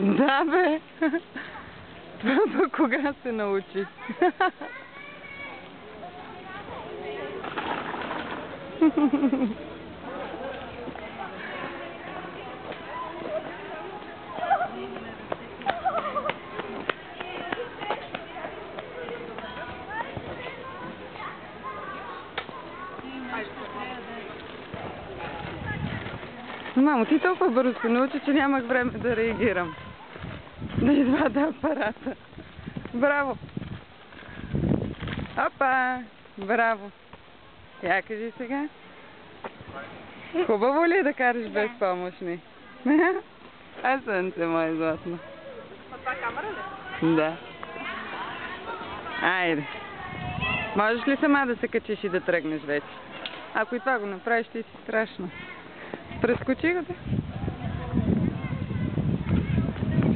Да, бе! Това до кога се научи? Мамо, ти толкова бързо се научи, че нямах време да реагирам. Да извада апарата. Браво! Опа! Браво! Я кажи сега. Хубаво ли е да караш без помощни? А сънце мое златно. Това камера ли? Да. Айде. Можеш ли сама да се качиш и да тръгнеш вече? Ако и това го направиш, ще си страшно. Прескочи го, да?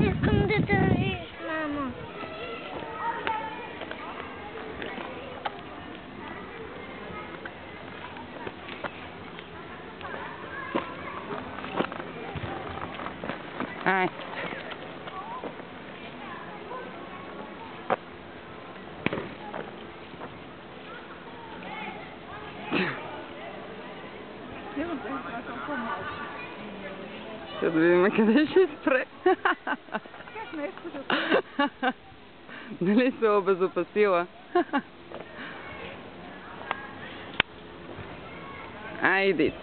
Искам да държиш, мамо. Ай. Ще да видим къде ще спре. Как не е скучно? Дали се обезопасила? Айде.